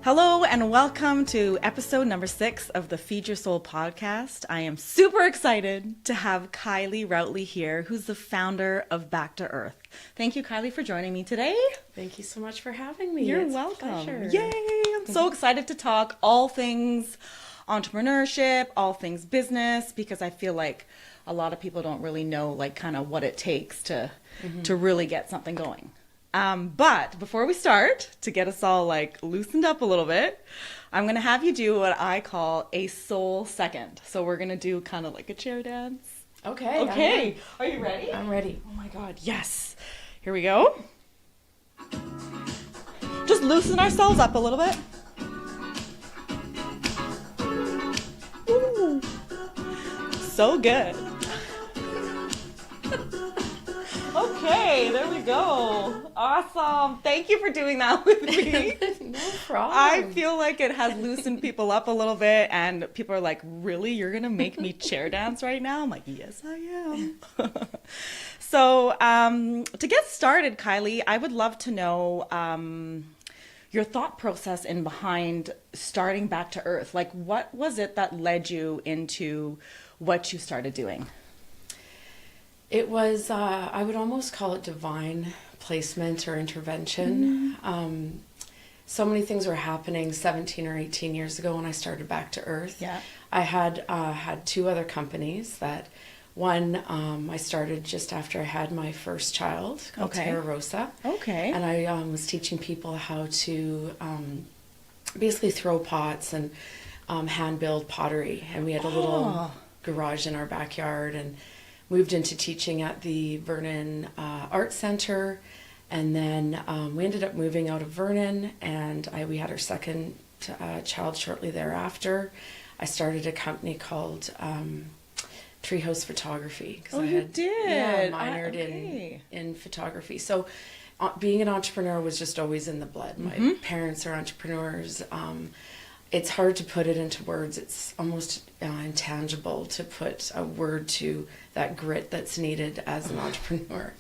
Hello and welcome to episode number 6 of the Feed Your Soul podcast. I am super excited to have Kiley Routley here, who's the founder of Back to Earth. Thank you, Kiley, for joining me today. Thank you so much for having me. You're welcome. Yay! I'm so excited to talk all things entrepreneurship, all things business, because I feel like a lot of people don't really know like kind of what it takes to really get something going. But before we start, to get us all like loosened up a little bit, I'm going to have you do what I call a soul second. So we're going to do kind of like a chair dance. Okay. Are you ready? I'm ready. Oh my God. Yes. Here we go. Just loosen ourselves up a little bit. Ooh. So good. Okay, there we go. Awesome. Thank you for doing that with me. No problem. I feel like it has loosened people up a little bit, and people are like, really? You're going to make me chair dance right now? I'm like, yes, I am. So to get started, Kiley, I would love to know your thought process in behind starting Back to Earth. Like, what was it that led you into what you started doing? It was, I would almost call it divine placement or intervention. So many things were happening 17 or 18 years ago when I started Back to Earth. Yeah. I had 2 other companies that one I started just after I had my first child called Terra Rosa. Okay. And I was teaching people how to basically throw pots and hand build pottery. And we had a little garage in our backyard and moved into teaching at the Vernon Art Center, and then we ended up moving out of Vernon, and we had our second child shortly thereafter. I started a company called Treehouse Photography. Oh, you did? Yeah, minored in photography. So being an entrepreneur was just always in the blood. My parents are entrepreneurs. It's hard to put it into words. It's almost intangible to put a word to that grit that's needed as an entrepreneur.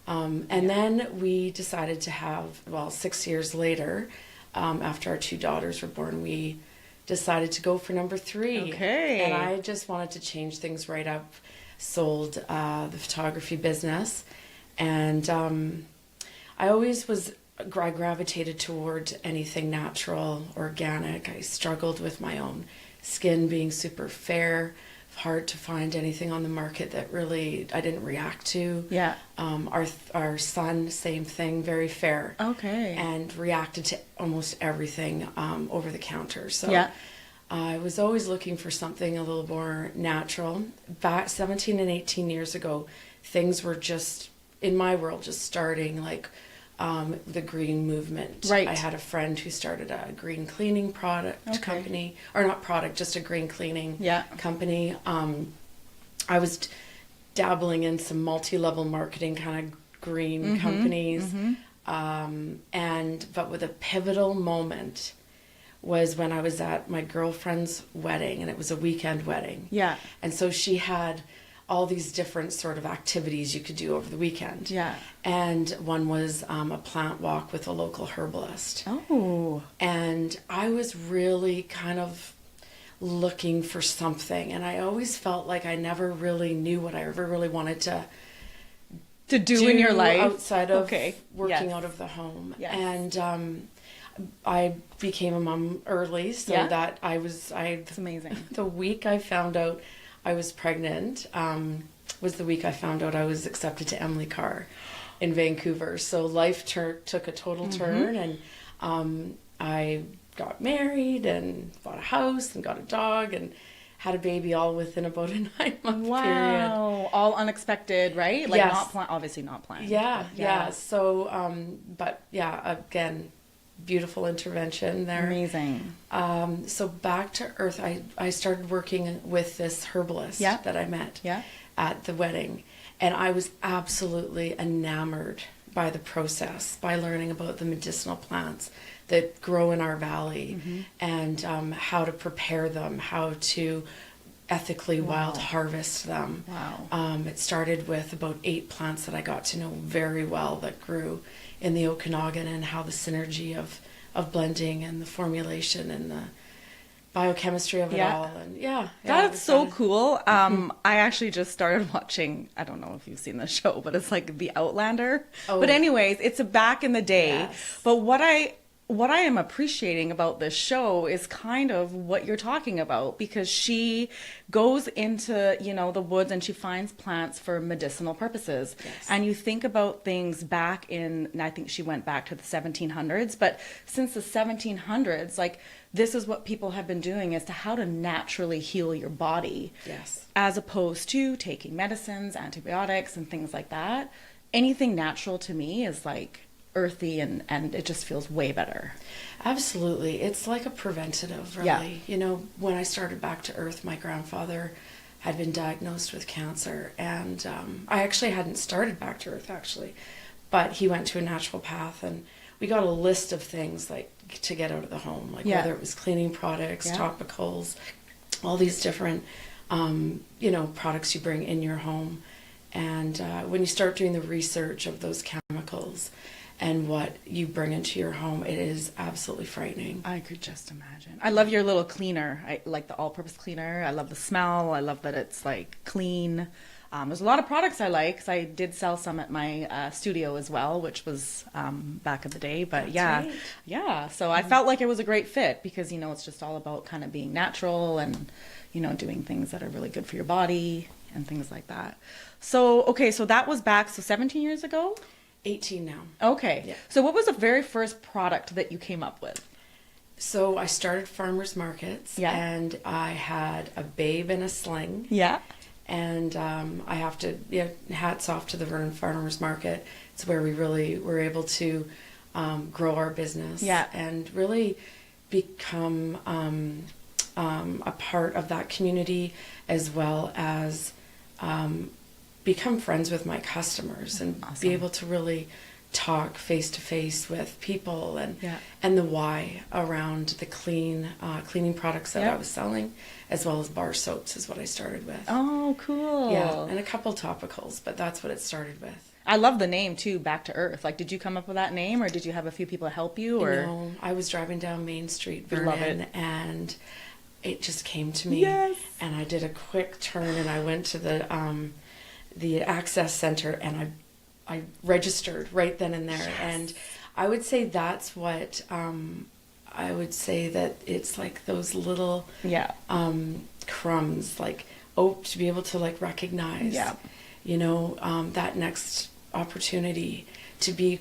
And then we decided to have, 6 years later, after our 2 daughters were born, we decided to go for number 3. Okay. And I just wanted to change things right up, sold the photography business. And I always I gravitated toward anything natural, organic. I struggled with my own skin being super fair. Hard to find anything on the market that really I didn't react to. Yeah. Our son, same thing, very fair. Okay. And reacted to almost everything over the counter. So yeah. I was always looking for something a little more natural. Back 17 and 18 years ago, things were just, in my world, just starting like the green movement. Right. I had a friend who started a green cleaning product company, or not product, just a green cleaning company. I was dabbling in some multi-level marketing kind of green companies. But with a pivotal moment was when I was at my girlfriend's wedding, and it was a weekend wedding. Yeah. And so she had all these different sort of activities you could do over the weekend. Yeah. And one was a plant walk with a local herbalist. Oh. And I was really kind of looking for something. And I always felt like I never really knew what I ever really wanted to do in your life. Outside of working out of the home. Yes. And I became a mom early, so that it's amazing. The week I found out I was pregnant was the week I found out I was accepted to Emily Carr in Vancouver. So life took a total turn, and I got married and bought a house and got a dog and had a baby all within about a 9-month period. Wow, all unexpected, right? Like obviously not planned. Yeah. So, again, beautiful intervention there. Amazing. So Back to Earth, I started working with this herbalist that I met. Yeah. at the wedding. And I was absolutely enamored by the process, by learning about the medicinal plants that grow in our valley, and how to prepare them, how to ethically wild harvest them. Wow. It started with about 8 plants that I got to know very well that grew in the Okanagan, and how the synergy of blending and the formulation and the biochemistry of it all. And That's so cool. I actually just started watching, I don't know if you've seen the show, but it's like The Outlander. Oh. But anyways, it's a back in the day. Yes. But what I am appreciating about this show is kind of what you're talking about, because she goes into, you know, the woods and she finds plants for medicinal purposes. Yes. And you think about things back in, and I think she went back to the 1700s, but since the 1700s, like, this is what people have been doing as to how to naturally heal your body. Yes. As opposed to taking medicines, antibiotics, and things like that. Anything natural to me is like earthy, and it just feels way better. Absolutely. It's like a preventative, really. Yeah. You know, when I started Back to Earth, my grandfather had been diagnosed with cancer, and I actually hadn't started Back to Earth, actually, but he went to a naturopath, and we got a list of things like to get out of the home, like whether it was cleaning products, topicals, all these different, you know, products you bring in your home. And when you start doing the research of those chemicals and what you bring into your home, it is absolutely frightening. I could just imagine. I love your little cleaner. I like the all-purpose cleaner. I love the smell. I love that it's like clean. There's a lot of products I like, 'cause I did sell some at my studio as well, which was back in the day. But That's right. yeah. So I felt like it was a great fit, because, you know, it's just all about kind of being natural and, you know, doing things that are really good for your body and things like that. So, okay, so that was back, so 17 years ago? 18 now. Okay. Yeah. So what was the very first product that you came up with? So I started farmers markets, and I had a babe in a sling. Yeah. And I have to, hats off to the Vernon Farmers Market. It's where we really were able to grow our business and really become a part of that community, as well as become friends with my customers and be able to really talk face to face with people, and the why around the cleaning products that I was selling, as well as bar soaps is what I started with. Oh, cool. Yeah, and a couple topicals, but that's what it started with. I love the name too, Back to Earth. Like, did you come up with that name, or did you have a few people help you? Or No, I was driving down Main Street, Vernon, love it. and it just came to me. Yes. And I did a quick turn, and I went to the access center, and I registered right then and there. Yes. And I would say that's what I would say that it's like those little crumbs, like to be able to like recognize, you know, that next opportunity, to be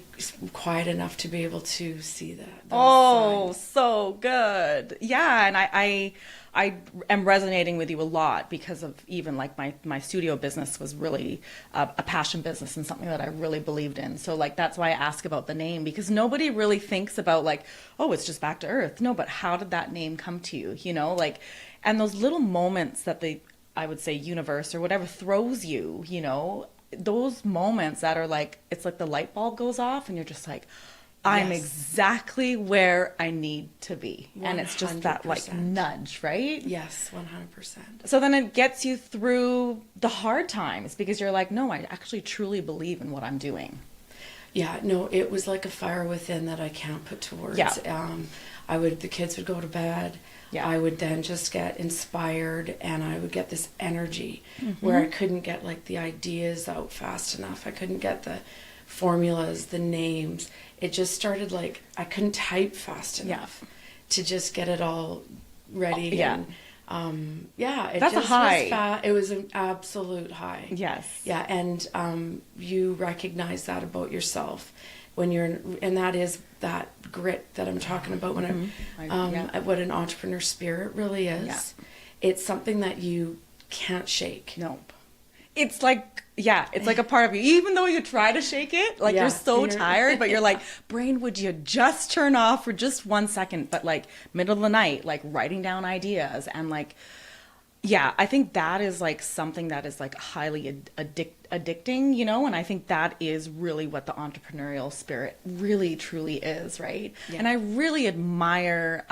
quiet enough to be able to see that. Oh, so good. Yeah, and I am resonating with you a lot, because of even like my studio business was really a passion business and something that I really believed in. So like, that's why I ask about the name, because nobody really thinks about like, oh, it's just Back to Earth. No, but how did that name come to you? You know, like, and those little moments that I would say universe or whatever throws you, you know, those moments that are like, it's like the light bulb goes off and you're just like, I'm exactly where I need to be. 100%. And it's just that like nudge, right? Yes, 100%. So then it gets you through the hard times, because you're like, no, I actually truly believe in what I'm doing. Yeah, no, it was like a fire within that I can't put to words. Yeah. The kids would go to bed. Yeah. I would then just get inspired, and I would get this energy where I couldn't get like the ideas out fast enough. I couldn't get the formulas, the names. It just started like I couldn't type fast enough to just get it all ready. Yeah. And, That's just a high. It was an absolute high. Yes. Yeah, and you recognize that about yourself when and that is that grit that I'm talking about when what an entrepreneur spirit really is. Yeah. It's something that you can't shake. Nope. It's like, it's like a part of you. Even though you try to shake it, like you're so tired, but you're like, brain, would you just turn off for just 1 second? But like middle of the night, like writing down ideas and like, Yeah, I think that is like something that is like highly addicting, you know, and I think that is really what the entrepreneurial spirit really truly is, right? Yeah. And I really admire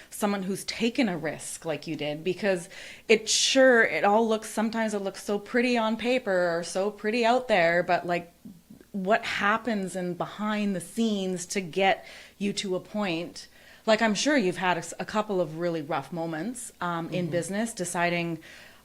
someone who's taken a risk like you did, because sometimes it looks so pretty on paper or so pretty out there, but like what happens in behind the scenes to get you to a point. Like, I'm sure you've had a couple of really rough moments in business deciding,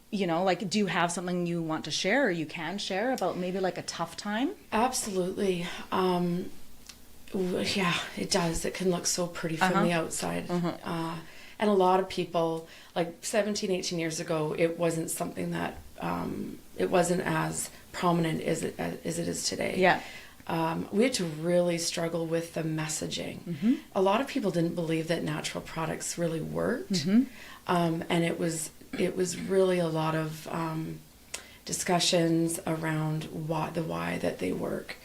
you know, like, do you have something you want to share or you can share about maybe like a tough time? Absolutely. Yeah, it does. It can look so pretty from the outside. And a lot of people, like 17, 18 years ago, it wasn't something that, it wasn't as prominent as it is today. Yeah. We had to really struggle with the messaging. A lot of people didn't believe that natural products really worked. And it was really a lot of discussions around why that they work.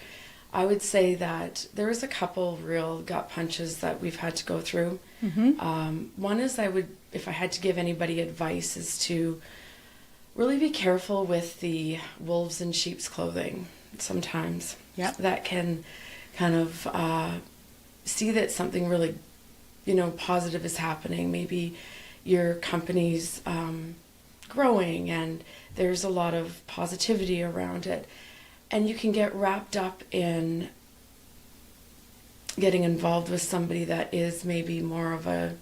I would say that there was a couple real gut punches that we've had to go through. One is if I had to give anybody advice, is to really be careful with the wolves in sheep's clothing sometimes. Yep. That can kind of see that something really, you know, positive is happening. Maybe your company's growing and there's a lot of positivity around it. And you can get wrapped up in getting involved with somebody that is maybe more of a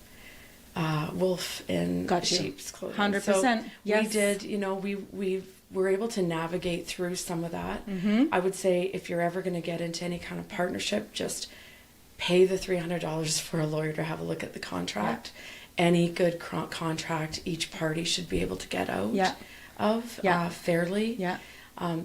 wolf in sheep's clothing. 100%. So yes. we did, you know, we were able to navigate through some of that. I would say if you're ever going to get into any kind of partnership, just pay the $300 for a lawyer to have a look at the contract. Any good contract, each party should be able to get out of fairly.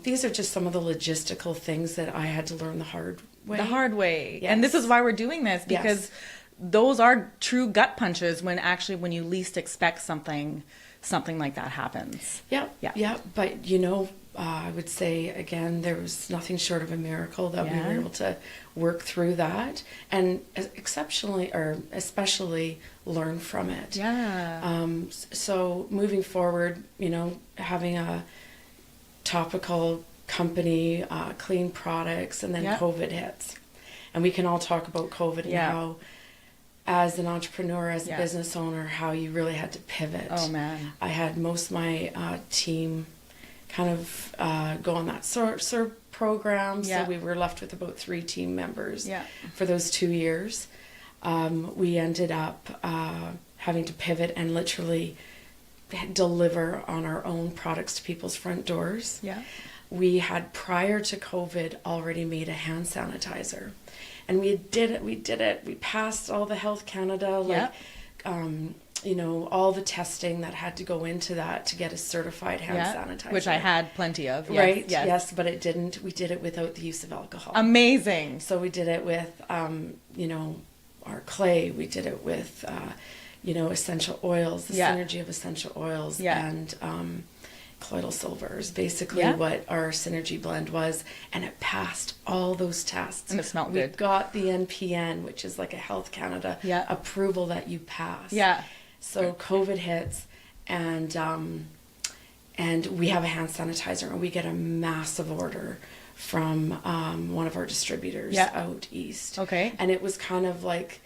These are just some of the logistical things that I had to learn the hard way. The hard way. Yes. And this is why we're doing this, because those are true gut punches when you least expect something like that happens. Yeah. But, you know, I would say, again, there was nothing short of a miracle that we were able to work through that and especially learn from it. So moving forward, you know, having a topical company, clean products, and then COVID hits. And we can all talk about COVID and how, as an entrepreneur, as a business owner, how you really had to pivot. Oh, man. I had most of my team kind of go on that SIRP program, so we were left with about 3 team members for those 2 years. We ended up having to pivot and literally deliver on our own products to people's front doors. We had, prior to COVID, already made a hand sanitizer. And we did it. We passed all the Health Canada, you know, all the testing that had to go into that to get a certified hand sanitizer. Which I had plenty of. Right, yes, but it didn't. We did it without the use of alcohol. Amazing. So we did it with, you know, our clay. We did it with, you know, essential oils, the synergy of essential oils, and colloidal silver is basically what our synergy blend was, and it passed all those tests. And it smelled good. We got the NPN, which is like a Health Canada approval that you pass. So COVID hits, and we have a hand sanitizer, and we get a massive order from one of our distributors out east. Okay. And it was kind of like,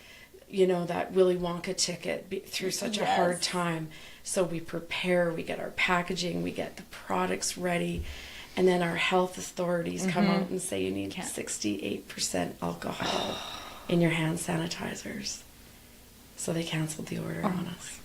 you know, that Willy Wonka ticket through such a hard time. So we prepare, we get our packaging, we get the products ready, and then our health authorities come out and say you need 68% alcohol in your hand sanitizers. So they canceled the order on us.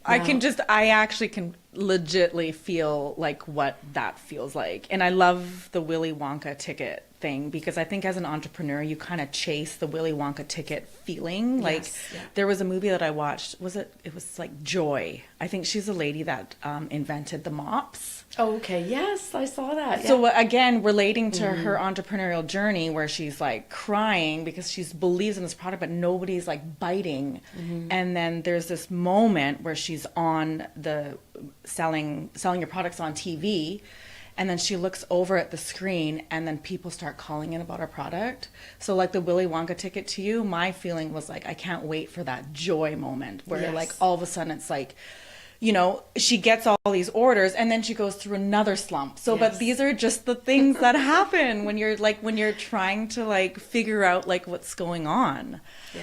I actually can legitly feel like what that feels like. And I love the Willy Wonka ticket thing, because I think as an entrepreneur, you kind of chase the Willy Wonka ticket feeling. Like there was a movie that I watched, it was like Joy. I think she's a lady that invented the mops. Oh, okay. Yes, I saw that. So again, relating to her entrepreneurial journey, where she's like crying because she believes in this product, but nobody's like biting. And then there's this moment where she's on the selling your products on TV, and then she looks over at the screen, and then people start calling in about her product. So like the Willy Wonka ticket to you, my feeling was like, I can't wait for that joy moment where like all of a sudden it's like you know, she gets all these orders and then she goes through another slump. So, but these are just the things that happen when you're trying to like figure out like what's going on. Yeah.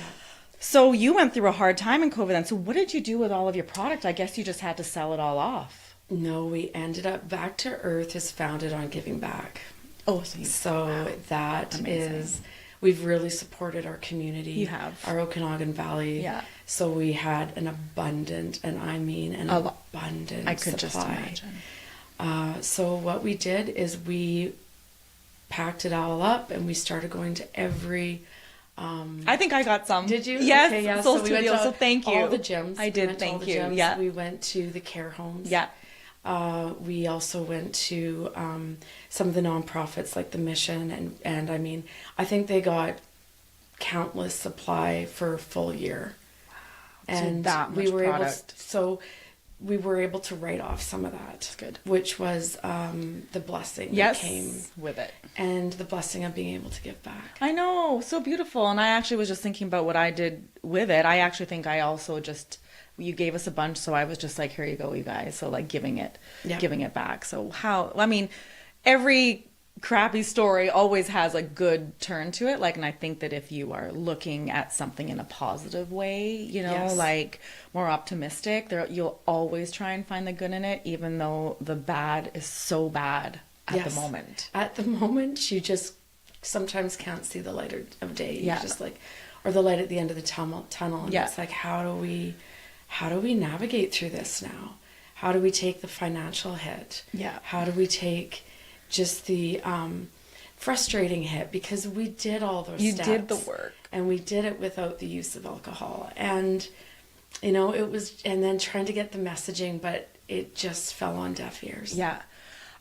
So you went through a hard time in COVID then. So what did you do with all of your product? I guess you just had to sell it all off. No, we ended up Back to Earth is founded on giving back. Oh, so wow. that Amazing. is, we've really supported our community. You have. Our Okanagan Valley. Yeah. So we had an abundant, and I mean an abundant I could supply. just imagine. So what we did is we packed it all up and we started going to every... I think I got some. Did you? Yes. Okay, yeah. Soul So we went Studio, to so thank you. all the gyms. I did, thank you. Gyms. Yeah. We went to the care homes. Yeah. We also went to some of the nonprofits like the Mission, and I mean, I think they got countless supply for a full year. Wow. And so that much we were product. we were able to write off some of that. That's good. Which was the blessing that Yes, came with it. and the blessing of being able to give back. I know, so beautiful. And I actually was just thinking about what I did with it. I actually think I also just, you gave us a bunch, so I was just like, here you go, you guys. So like giving it back. So I mean, every crappy story always has a good turn to it. Like, and I think that if you are looking at something in a positive way, you know, like more optimistic, you'll always try and find the good in it, even though the bad is so bad at the moment. At the moment, you just sometimes can't see the light of day. Yeah. You're just like, or the light at the end of the tunnel. And it's like, how do we navigate through this now? How do we take the financial hit? Yeah. How do we take just the frustrating hit? Because we did all those steps. You did the work. And we did it without the use of alcohol. And, you know, it was, and then trying to get the messaging, but it just fell on deaf ears. Yeah.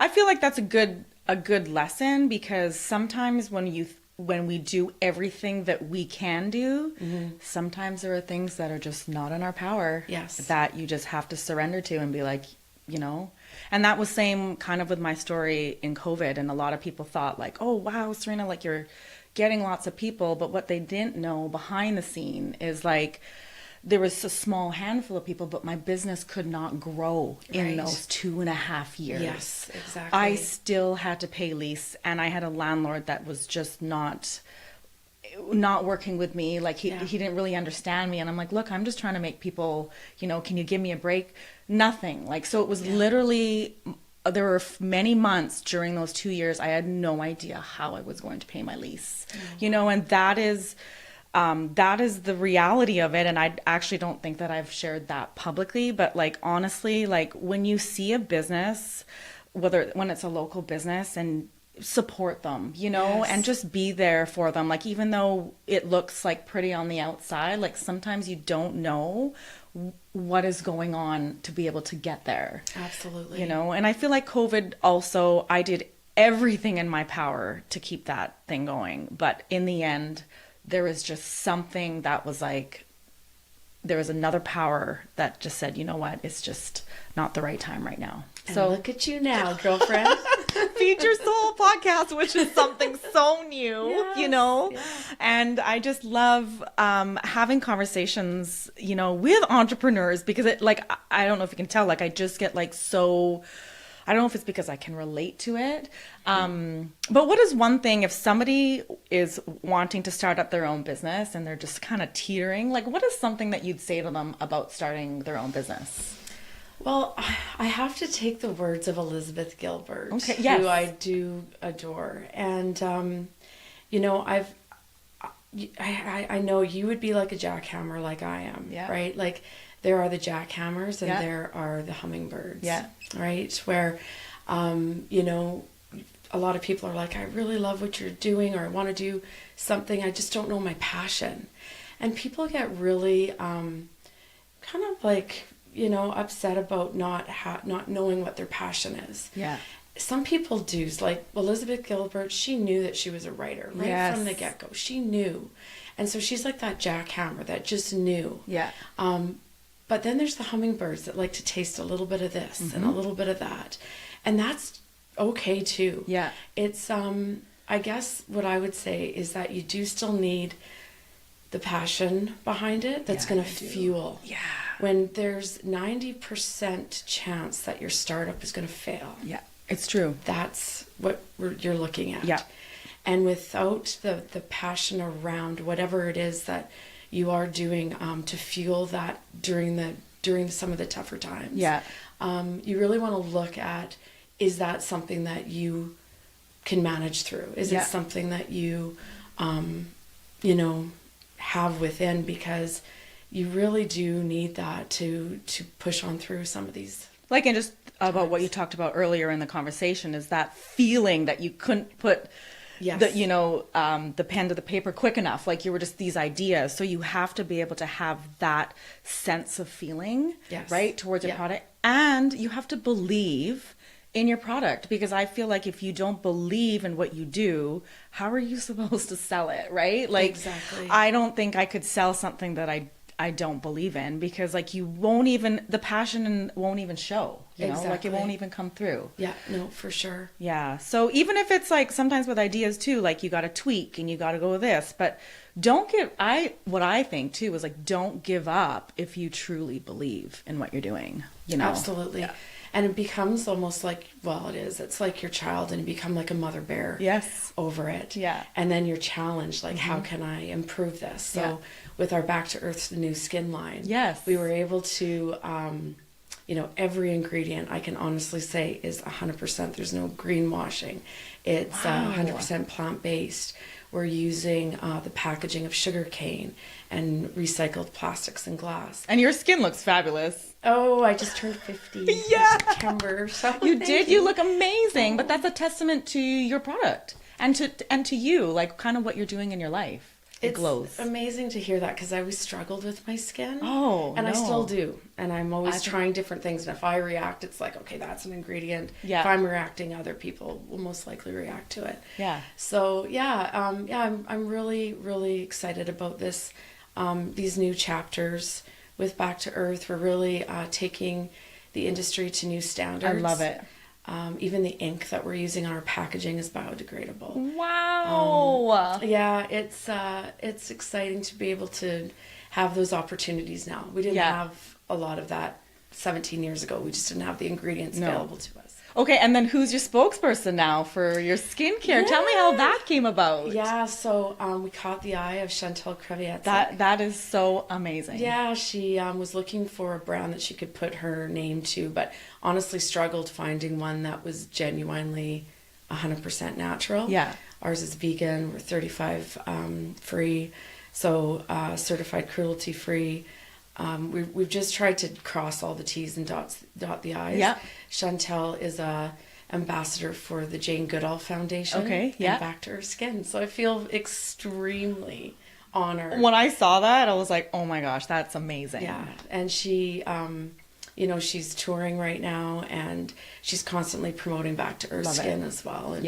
I feel like that's a good lesson, because sometimes when we do everything that we can do, sometimes there are things that are just not in our power. Yes. That you just have to surrender to and be like, you know. And that was same kind of with my story in COVID. And a lot of people thought like, oh, wow, Serena, like you're getting lots of people. But what they didn't know behind the scene is like, there was a small handful of people, but my business could not grow in those 2.5 years. Yes, exactly. I still had to pay lease, and I had a landlord that was just not working with me. Like he didn't really understand me. And I'm like, look, I'm just trying to make people, you know, can you give me a break? Nothing. Like, so it was literally, there were many months during those 2 years, I had no idea how I was going to pay my lease, you know, and that is the reality of it. And I actually don't think that I've shared that publicly, but like, honestly, like when you see a business, when it's a local business, and support them, you know, and just be there for them. Like, even though it looks like pretty on the outside, like sometimes you don't know what is going on to be able to get there. Absolutely. You know, and I feel like COVID also, I did everything in my power to keep that thing going. But in the end, there was just something that was like, there was another power that just said, you know what, it's just not the right time right now. And so look at you now, girlfriend. Feed Your Soul podcast, which is something so new, you know, and I just love having conversations, you know, with entrepreneurs, because it, like, I don't know if you can tell, like, I just get like so, I don't know if it's because I can relate to it. But what is one thing, if somebody is wanting to start up their own business and they're just kind of teetering, like what is something that you'd say to them about starting their own business? Well, I have to take the words of Elizabeth Gilbert, yes. who I do adore. And, you know, I know you would be like a jackhammer like I am, right? Like, there are the jackhammers and there are the hummingbirds, right? Where, you know, a lot of people are like, I really love what you're doing, or I want to do something, I just don't know my passion. And people get really kind of like, you know, upset about not knowing what their passion is. Yeah. Some people do. Like Elizabeth Gilbert, she knew that she was a writer right from the get-go. She knew. And so she's like that jackhammer that just knew. Yeah. But then there's the hummingbirds that like to taste a little bit of this and a little bit of that. And that's okay too. Yeah. It's, I guess what I would say is that you do still need the passion behind it that's going to fuel When there's 90% chance that your startup is going to fail. Yeah, it's true. That's what you're looking at. Yeah. And without the passion around whatever it is that you are doing to fuel that during some of the tougher times. Yeah. You really want to look at, is that something that you can manage through? Is it something that you, have within? Because you really do need that to push on through some of these. Like, and just about what you talked about earlier in the conversation is that feeling that you couldn't put the pen to the paper quick enough. Like, you were just these ideas. So you have to be able to have that sense of feeling, right, towards your product. And you have to believe in your product, because I feel like if you don't believe in what you do, how are you supposed to sell it, right? Like, exactly. I don't think I could sell something that I don't believe in, because like the passion won't even show, like it won't even come through. Yeah, no, for sure. Yeah. So even if it's like sometimes with ideas too, like you got to tweak and you got to go with this, but what I think too is like, don't give up if you truly believe in what you're doing, Absolutely. Yeah. And it becomes almost like, it's like your child, and you become like a mother bear over it. Yeah. And then you're challenged, like, how can I improve this? So with our Back to Earth, the new skin line, we were able to, every ingredient I can honestly say is 100%. There's no greenwashing. It's 100% plant-based. We're using the packaging of sugarcane and recycled plastics and glass. And your skin looks fabulous. Oh, I just turned 50 in September. So you did. You look amazing. But that's a testament to your product and to you, like kind of what you're doing in your life. It glows. It's amazing to hear that, because I always struggled with my skin. Oh, and I still do. And I'm always trying different things. And if I react, it's like, okay, that's an ingredient. Yeah. If I'm reacting, other people will most likely react to it. Yeah. So I'm really, really excited about this. These new chapters with Back to Earth. We're really taking the industry to new standards. I love it. Even the ink that we're using on our packaging is biodegradable. Wow. It's exciting to be able to have those opportunities now. We didn't have a lot of that 17 years ago. We just didn't have the ingredients available to us. Okay, and then who's your spokesperson now for your skincare? Tell me how that came about. Yeah, so we caught the eye of Chantal Creviette. That is so amazing. Yeah, she was looking for a brand that she could put her name to, but honestly struggled finding one that was genuinely 100% natural. Yeah. Ours is vegan. We're 35 free, so certified cruelty free. We've just tried to cross all the T's and dot the I's. Yeah. Chantel is a ambassador for the Jane Goodall Foundation. Okay, yeah. And Back to Her Skin. So I feel extremely honored. When I saw that, I was like, oh my gosh, that's amazing. Yeah. And she, she's touring right now, and she's constantly promoting Back to Her Skin as well. And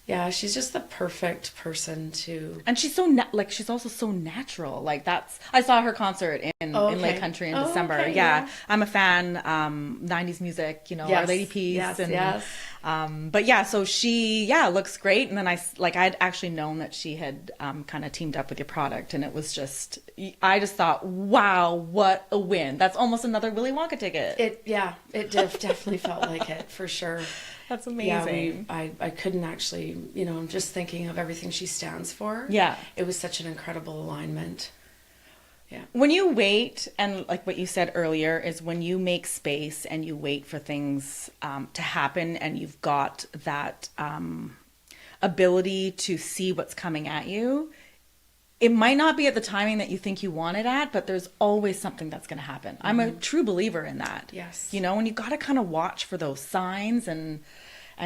yeah, she's just the perfect person to. And she's so she's also so natural. Like I saw her concert in Lake Country in December. Okay, yeah, I'm a fan. 90s music, Our Lady Peace. Yes. But yeah, so she looks great. And then I'd actually known that she had kind of teamed up with your product, and it was just I just thought, wow, what a win! That's almost another Willy Wonka ticket. It definitely felt like it for sure. That's amazing. Yeah, I couldn't actually, just thinking of everything she stands for. Yeah. It was such an incredible alignment. Yeah. When you wait, and like what you said earlier, is when you make space and you wait for things to happen, and you've got that ability to see what's coming at you, it might not be at the timing that you think you want it at, but there's always something that's going to happen. Mm-hmm. I'm a true believer in that. Yes. And you got to kind of watch for those signs and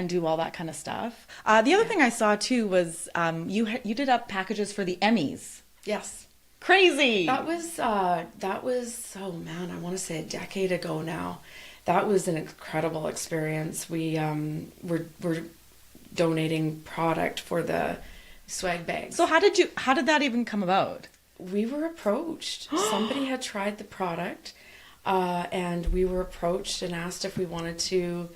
do all that kind of stuff. The other thing I saw too was you did up packages for the Emmys. Yes. Crazy. That was I want to say a decade ago now. That was an incredible experience. We were donating product for the swag bags. So how did that even come about? We were approached. Somebody had tried the product, and we were approached and asked if we wanted to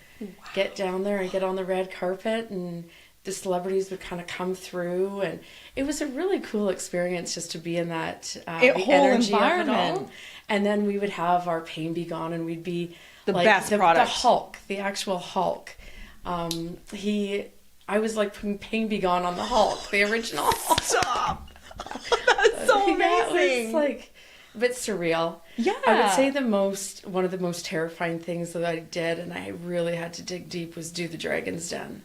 get down there and get on the red carpet and the celebrities would kind of come through, and it was a really cool experience just to be in that the whole energy environment. of it all. And then we would have our pain be gone, and we'd be The like best the product. Hulk, the actual Hulk. I was like putting pain be gone on the Hulk, the original Hulk. Stop. That's so amazing. Yeah, it was like a bit surreal. Yeah. I would say one of the most terrifying things that I did, and I really had to dig deep, was do the Dragon's Den.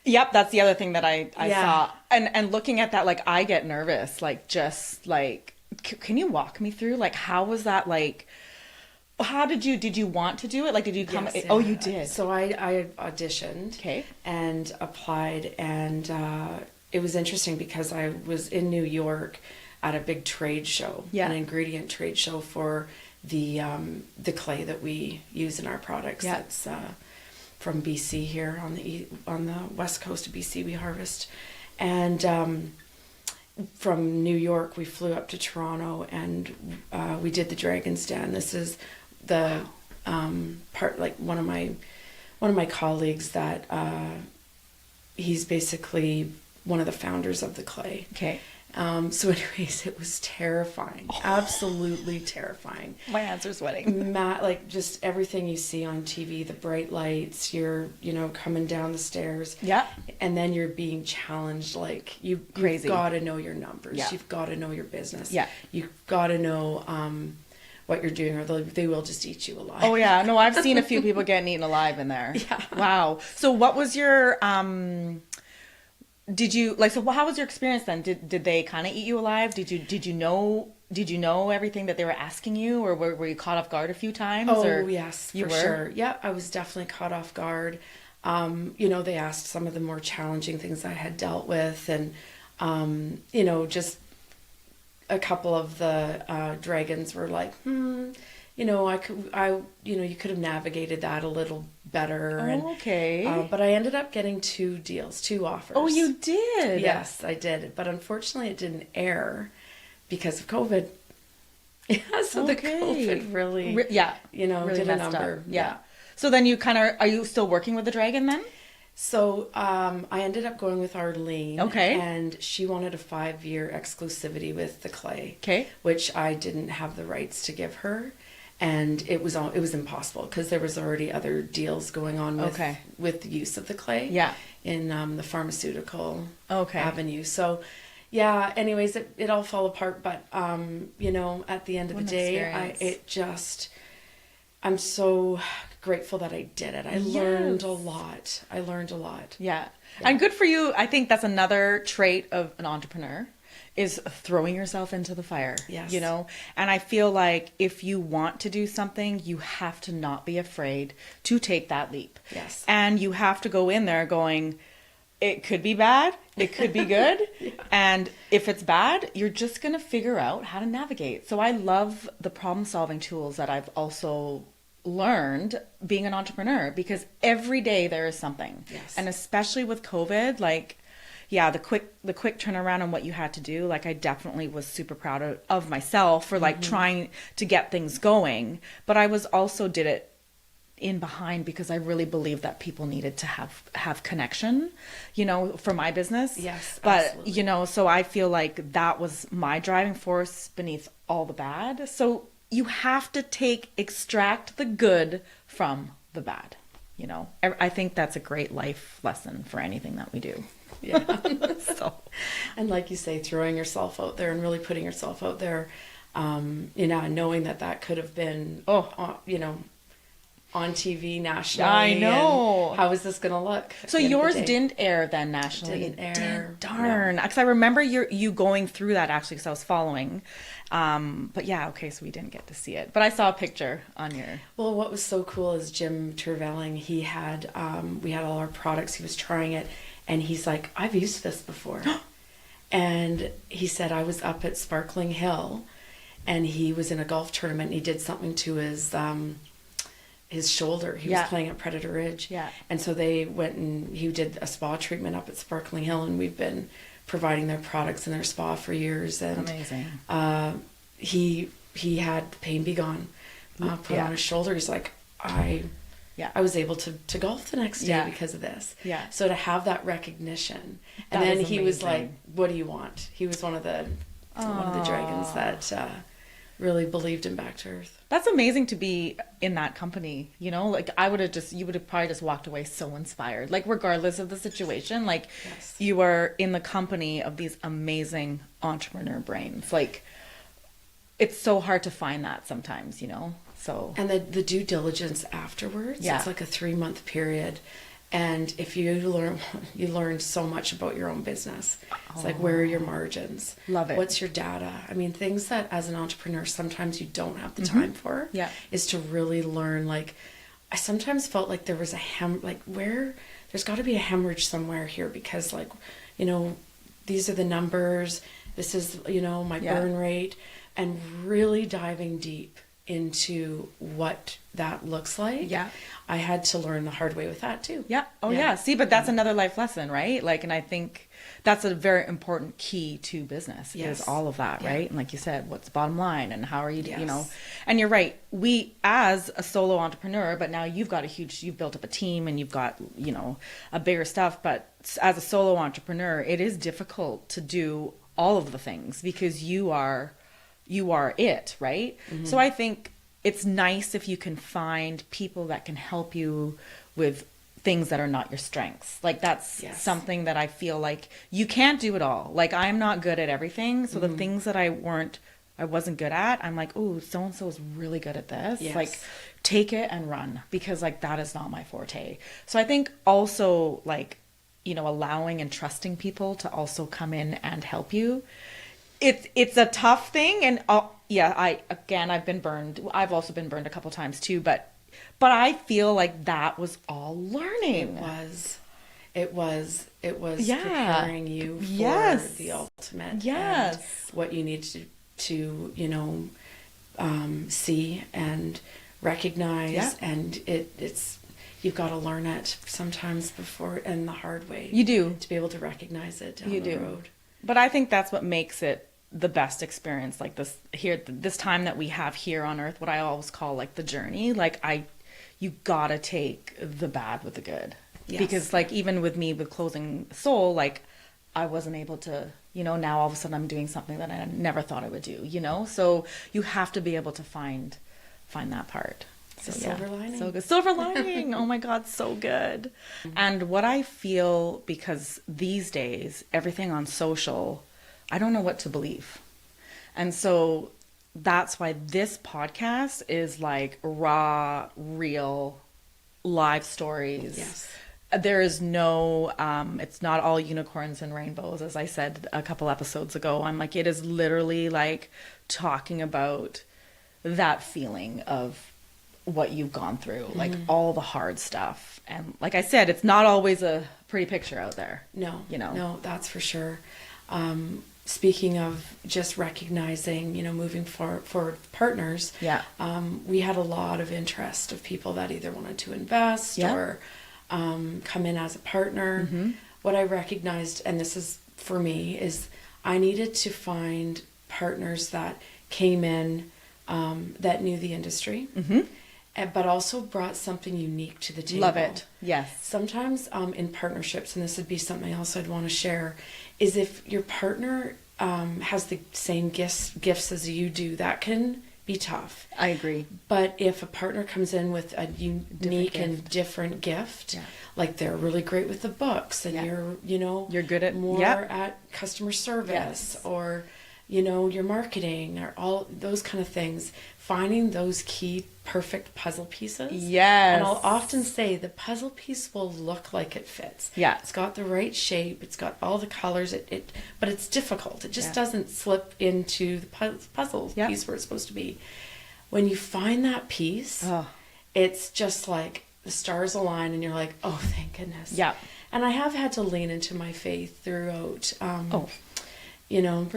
Yep, that's the other thing that I Yeah. saw. And looking at that, like, I get nervous. Like, just like, can you walk me through? Like, how was that? Like, how did you want to do it? Like, did you come? Yes, Oh, yeah. you did. So I auditioned. Okay. And applied, and it was interesting because I was in New York at a big trade show, Yeah. an ingredient trade show for the clay that we use in our products. Yeah. That's from BC here on the west coast of BC we harvest, and from New York we flew up to Toronto, and we did the Dragon's Den. This is the part, like one of my colleagues that he's basically one of the founders of the clay. Okay. So anyways, it was terrifying. Absolutely terrifying. My hands are sweating. Like just everything you see on TV, the bright lights, you're, coming down the stairs. Yeah. And then you're being challenged, like you've Crazy. got to know your numbers. Yeah. You've got to know your business. Yeah. You've got to know what you're doing, or they will just eat you alive. Oh yeah, no, I've seen a few people getting eaten alive in there. Yeah. Wow. So what was your did you like? So how was your experience then? Did they kind of eat you alive? Did you know everything that they were asking you, or were you caught off guard a few times? Oh or yes, you for were? sure. Yeah, I was definitely caught off guard. They asked some of the more challenging things I had dealt with, and just a couple of the dragons were like, you could have navigated that a little better. Oh, okay. But I ended up getting 2 offers. Oh, you did? Yes, I did. But unfortunately, it didn't air because of COVID. Yeah, so the COVID really, really did a messed number. up. Yeah. So then are you still working with the dragon then? So I ended up going with Arlene. Okay. And she wanted a 5-year exclusivity with the clay. Okay. Which I didn't have the rights to give her. And it was impossible because there was already other deals going on with the use of the clay. Yeah. In the pharmaceutical avenue. So, yeah. Anyways, it all fell apart. But at the end of the day, I'm so grateful that I did it. I learned a lot. Yeah. And good for you. I think that's another trait of an entrepreneur, is throwing yourself into the fire. Yes. And I feel like if you want to do something, you have to not be afraid to take that leap. Yes. And you have to go in there going, it could be bad, it could be good. Yeah. And if it's bad, you're just going to figure out how to navigate. So I love the problem solving tools that I've also learned being an entrepreneur, because every day there is something. Yes. And especially with COVID, the quick turnaround on what you had to do, like I definitely was super proud of myself for trying to get things going, but I was also did it in behind because I really believed that people needed to have connection, for my business. Yes, but absolutely. So I feel like that was my driving force beneath all the bad. So you have to extract the good from the bad. I think that's a great life lesson for anything that we do. Yeah. So, and like you say, throwing yourself out there and really putting yourself out there, knowing that could have been, on TV nationally. I know. How is this going to look? So yours didn't air then nationally. Didn't air. Darn. Because I remember you going through that actually, because I was following. But yeah, okay, so we didn't get to see it. But I saw a picture on your... Well, what was so cool is Jim Tervelling, we had all our products, he was trying it, and he's like, I've used this before. And he said, I was up at Sparkling Hill, and he was in a golf tournament, and he did something to his shoulder. He was playing at Predator Ridge. Yeah. And so they went and he did a spa treatment up at Sparkling Hill, and we've been providing their products in their spa for years. And amazing. He had the pain be gone, put on his shoulder. He's like, I Yeah. I was able to golf the next day Yeah. because of this. Yeah. So to have that recognition, and That then is he was like, amazing. "What do you want?" He was one of the dragons that really believed him back to earth. That's amazing to be in that company, you know? Like you would have probably just walked away so inspired. Like regardless of the situation, like Yes. you are in the company of these amazing entrepreneur brains. Like it's so hard to find that sometimes, you know? So And the due diligence afterwards, Yeah. it's like a 3-month period. And if you learn so much about your own business. It's like, where are your margins? Love it. What's your data? I mean, things that as an entrepreneur, sometimes you don't have the time for. Yeah. Is to really learn. Like, I sometimes felt like there was there's got to be a hemorrhage somewhere here because, like, you know, these are the numbers. This is, you know, my Yeah. burn rate, and really diving deep into what that looks like. Yeah. I had to learn the hard way with that too. yeah. Oh yeah. See, but that's another life lesson, right? Like, and I think that's a very important key to business Yes. is all of that, Yeah. right? And like you said, what's the bottom line and how are you, you know, Yes. and you're right. We, as a solo entrepreneur, but now you've built up a team and you've got, you know, a bigger stuff. But as a solo entrepreneur, it is difficult to do all of the things because you are it, right? So I think it's nice if you can find people that can help you with things that are not your strengths. Like that's Yes. something that I feel like you can't do it all. Like I'm not good at everything. So the things that I wasn't good at, I'm like, oh, so-and-so is really good at this. Yes. Like take it and run because like that is not my forte. So I think also like, you know, allowing and trusting people to also come in and help you. It's a tough thing, and I've been burned. I've also been burned a couple times too, but I feel like that was all learning. It was Yeah. preparing you for Yes. the ultimate. Yes. And what you need to you know, see and recognize. Yeah. And it's you've got to learn it sometimes before, and the hard way. You do. To be able to recognize it down You the do. road. But I think that's what makes it the best experience, like this time that we have here on earth, what I always call like the journey. Like you gotta take the bad with the good. Yes. Because like even with me with Closing Soul, like I wasn't able to, you know, now all of a sudden I'm doing something that I never thought I would do, you know? So you have to be able to find that part. It's a silver lining. So good. Silver lining. Oh my God, so good. And what I feel, because these days, everything on social, I don't know what to believe. And so that's why this podcast is like raw, real, live stories. Yes. There is no, it's not all unicorns and rainbows, as I said a couple episodes ago. I'm like, it is literally like talking about that feeling of what you've gone through, like all the hard stuff. And like I said, it's not always a pretty picture out there. No, you know? No, that's for sure. Speaking of just recognizing, you know, moving forward partners, Yeah. We had a lot of interest of people that either wanted to invest Yeah. or come in as a partner. What I recognized, and this is for me, is I needed to find partners that came in that knew the industry, but also brought something unique to the table. Love it. Yes. Sometimes in partnerships, and this would be something else I'd want to share, is if your partner has the same gifts as you do, that can be tough. I agree. But if a partner comes in with a unique and gift. different gift, Yeah. like they're really great with the books, and Yeah. you're good at more yeah. at customer service, Yes. or your marketing, or all those kind of things, finding those key perfect puzzle pieces. Yes. And I'll often say the puzzle piece will look like it fits. Yeah. It's got the right shape, it's got all the colors, but it's difficult. It just Yeah. doesn't slip into the puzzle Yeah. piece where it's supposed to be. When you find that piece, Oh. it's just like the stars align and you're like, oh, thank goodness. Yeah. And I have had to lean into my faith throughout, For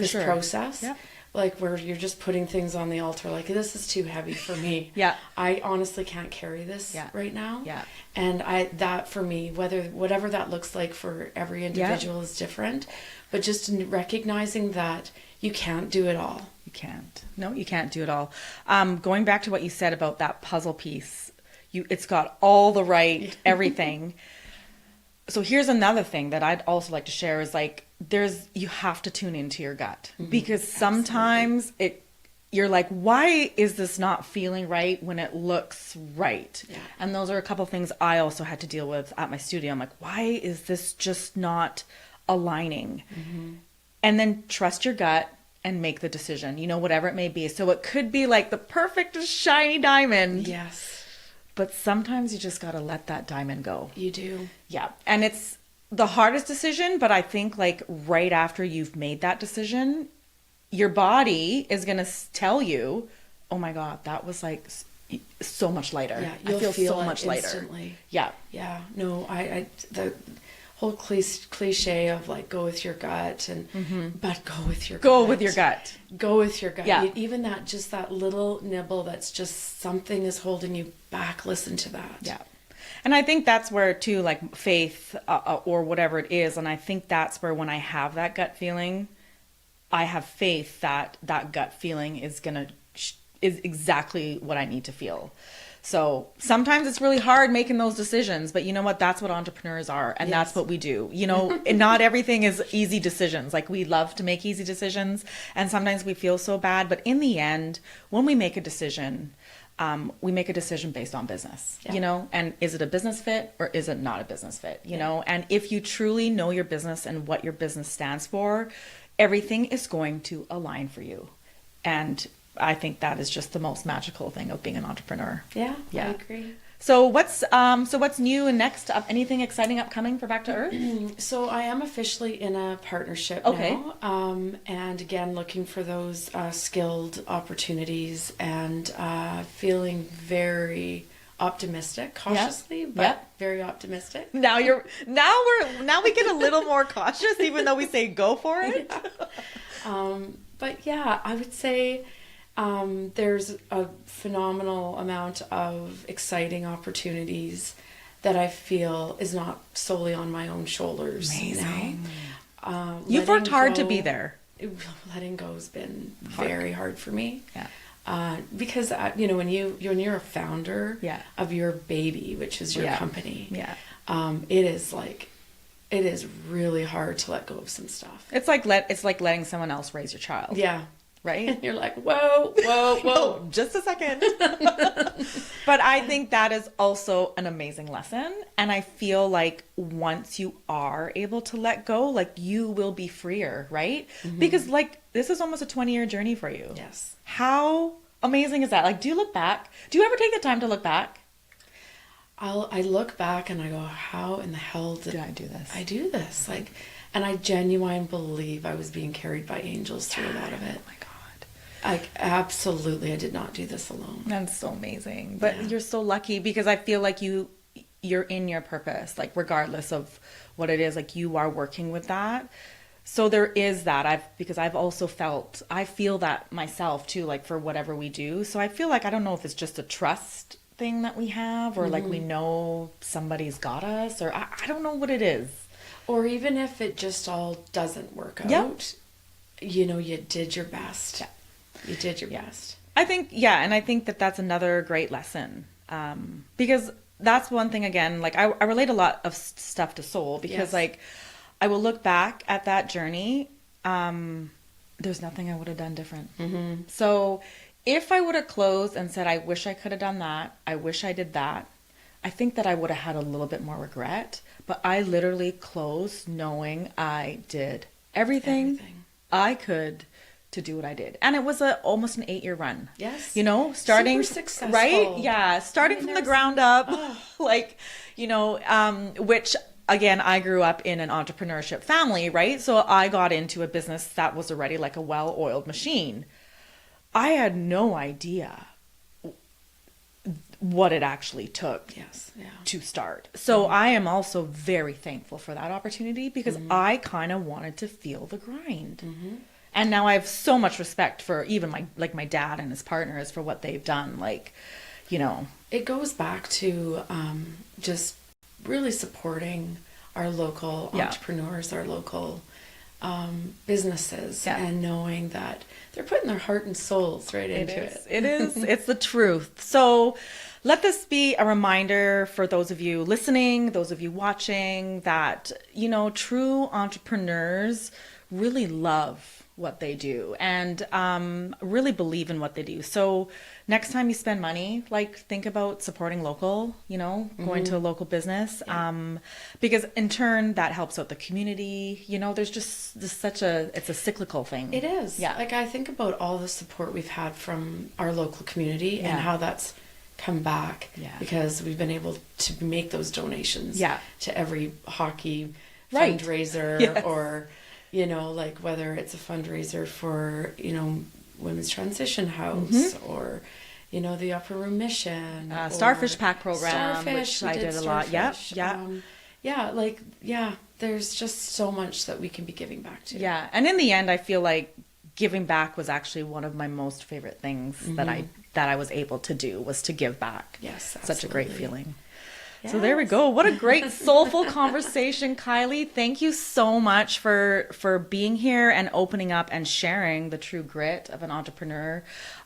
this sure. process. Yeah. Like where you're just putting things on the altar, like this is too heavy for me. Yeah. I honestly can't carry this Yeah. right now. Yeah. And that for me, whatever that looks like for every individual is different, but just in recognizing that you can't do it all. You can't. No, you can't do it all. Going back to what you said about that puzzle piece, It's got all the right everything. So here's another thing that I'd also like to share is like, you have to tune into your gut, because sometimes you're like, why is this not feeling right when it looks right? Yeah. And those are a couple things I also had to deal with at my studio. I'm like, why is this just not aligning? And then trust your gut and make the decision, whatever it may be. So it could be like the perfect shiny diamond. Yes. But sometimes you just got to let that diamond go. You do. Yeah. And it's the hardest decision, but I think like right after you've made that decision, your body is going to tell you, oh my God, that was like so much lighter. Yeah, I feel so much lighter. Instantly. Yeah. Yeah. No, the whole cliche of like, go with your gut but go with your gut. Go with your gut. Go with your gut. Yeah. Even that little nibble that's just something is holding you back. Listen to that. Yeah. And I think that's where too, like faith or whatever it is. And I think that's where when I have that gut feeling, I have faith that that gut feeling is exactly what I need to feel. So sometimes it's really hard making those decisions, but you know what? That's what entrepreneurs are. And that's what we do. And not everything is easy decisions. Like we love to make easy decisions and sometimes we feel so bad. But in the end, when we make a decision, we make a decision based on business, and is it a business fit or is it not a business fit, and if you truly know your business and what your business stands for, everything is going to align for you. And I think that is just the most magical thing of being an entrepreneur. Yeah. I agree. So what's new and next up? Anything exciting upcoming for Back to Earth? So I am officially in a partnership now, and again looking for those skilled opportunities and feeling very optimistic, cautiously, but very optimistic. Now we get a little more cautious, even though we say go for it. Yeah. But yeah, I would say. There's a phenomenal amount of exciting opportunities that I feel is not solely on my own shoulders. Amazing. You've worked hard to be there. Letting go has been very hard for me. Yeah. Because when you're a founder of your baby, which is your company, it is really hard to let go of some stuff. It's like letting someone else raise your child. Yeah. Right? And you're like, whoa. Just a second. But I think that is also an amazing lesson. And I feel like once you are able to let go, like you will be freer, right? Because like this is almost a 20-year journey for you. Yes. How amazing is that? Like, do you look back? Do you ever take the time to look back? I look back and I go, how in the hell did I do this? I do this? Like, and I genuinely believe I was being carried by angels through a lot of it. Oh my God. Absolutely, I did not do this alone. That's so amazing. But you're so lucky because I feel like you're in your purpose, like regardless of what it is, like you are working with that. So there is that. Because I've also I feel that myself too, like for whatever we do. So I feel like, I don't know if it's just a trust thing that we have or like we know somebody's got us, or I don't know what it is. Or even if it just all doesn't work out, you did your best. Yeah. You did your best. I think, and I think that that's another great lesson. Because that's one thing, again, like I relate a lot of stuff to soul because like I will look back at that journey. There's nothing I would have done different. So if I would have closed and said, I wish I could have done that, I wish I did that, I think that I would have had a little bit more regret. But I literally closed knowing I did everything I could to do what I did. And it was almost an 8-year run. Yes. Starting, super successful. Right? Yeah. Starting from the ground up, which again, I grew up in an entrepreneurship family, right? So I got into a business that was already like a well-oiled machine. I had no idea what it actually took to start. So I am also very thankful for that opportunity because I kind of wanted to feel the grind. And now I have so much respect for even my dad and his partners for what they've done. It goes back to just really supporting our local entrepreneurs, our local businesses, and knowing that they're putting their heart and souls right into it. It is. It's the truth. So let this be a reminder for those of you listening, those of you watching, that, you know, true entrepreneurs really love what they do and really believe in what they do. So next time you spend money, like, think about supporting local, you know, going to a local business, because in turn that helps out the community. You know, there's just it's a cyclical thing. It is. Yeah. Like, I think about all the support we've had from our local community and how that's come back because we've been able to make those donations to every hockey fundraiser or, you know, like whether it's a fundraiser for, you know, Women's Transition House or, you know, the Upper Room Mission. Starfish Pack program, which I did a lot. There's just so much that we can be giving back to. Yeah, and in the end, I feel like giving back was actually one of my most favorite things that I was able to do, was to give back. Yes, absolutely. Such a great feeling. Yes. So there we go. What a great soulful conversation, Kiley. Thank you so much for being here and opening up and sharing the true grit of an entrepreneur.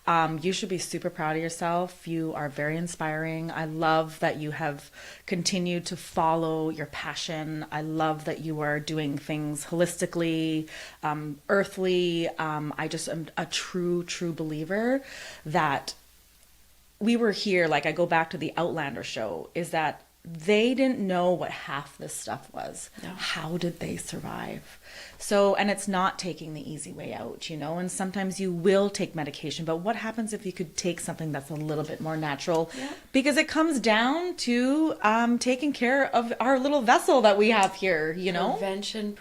You should be super proud of yourself. You are very inspiring. I love that you have continued to follow your passion. I love that you are doing things holistically, earthly. I just am a true believer that we were here. Like, I go back to the Outlander show, is that they didn't know what half this stuff was. No. How did they survive? So, and it's not taking the easy way out, you know, and sometimes you will take medication, but what happens if you could take something that's a little bit more natural? Yeah. Because it comes down to taking care of our little vessel that we have here, you know? Prevention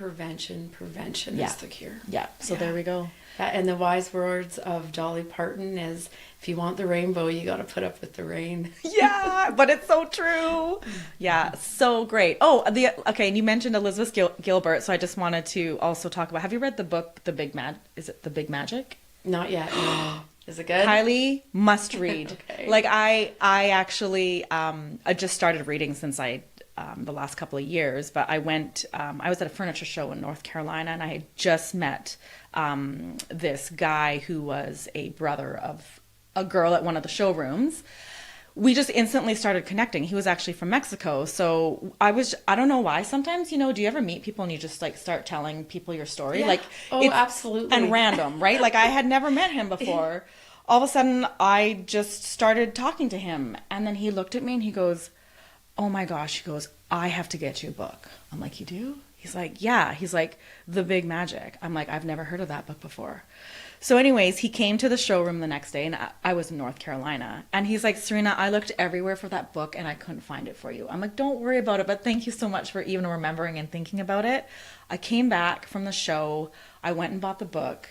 is the cure. Yeah. So there we go. And the wise words of Dolly Parton is, if you want the rainbow, you got to put up with the rain. Yeah, but it's so true. Yeah, so great. Oh, and you mentioned Elizabeth Gilbert, so I just wanted to also talk about, have you read the book, is it The Big Magic? Not yet, no. Is it good? Kiley, must read. Okay. Like, I actually, I just started reading since the last couple of years, but I was at a furniture show in North Carolina, and I had just met this guy who was a brother of a girl at one of the showrooms. We just instantly started connecting. He was actually from Mexico. So I don't know why. Sometimes, you know, do you ever meet people and you just like start telling people your story? Yeah. Like, absolutely. And random, right? Like, I had never met him before. All of a sudden, I just started talking to him. And then he looked at me and he goes, oh my gosh, he goes, I have to get you a book. I'm like, you do? He's like, yeah. He's like, The Big Magic. I'm like, I've never heard of that book before. So anyways, he came to the showroom the next day, and I was in North Carolina. And he's like, Serena, I looked everywhere for that book, and I couldn't find it for you. I'm like, don't worry about it, but thank you so much for even remembering and thinking about it. I came back from the show. I went and bought the book.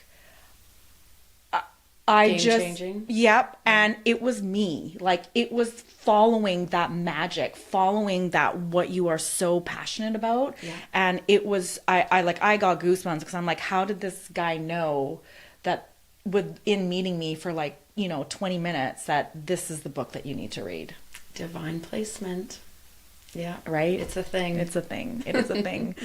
Game-changing. Yep. And it was me. Like, it was following that magic, following that, what you are so passionate about. Yeah. And it was, I got goosebumps because I'm like, how did this guy know that in meeting me for 20 minutes, that this is the book that you need to read? Divine placement. Yeah. Right? It's a thing. It's a thing. It is a thing.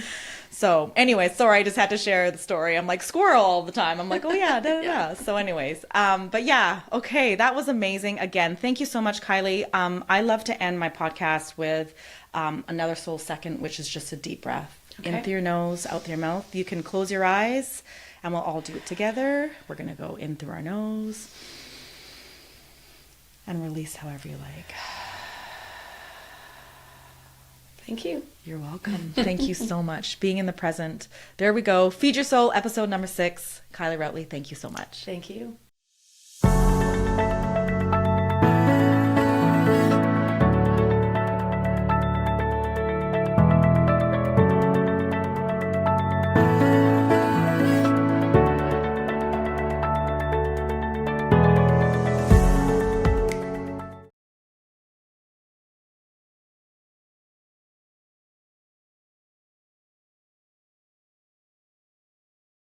So anyways, sorry, I just had to share the story. I'm like squirrel all the time. I'm like, oh yeah, yeah. So anyways, but yeah, okay, that was amazing. Again, thank you so much, Kiley. I love to end my podcast with another soul second, which is just a deep breath. Okay. In through your nose, out through your mouth. You can close your eyes and we'll all do it together. We're going to go in through our nose and release however you like. Thank you. You're welcome. Thank you so much. Being in the present. There we go. Feed Your Soul, episode number 6. Kiley Routley, thank you so much. Thank you.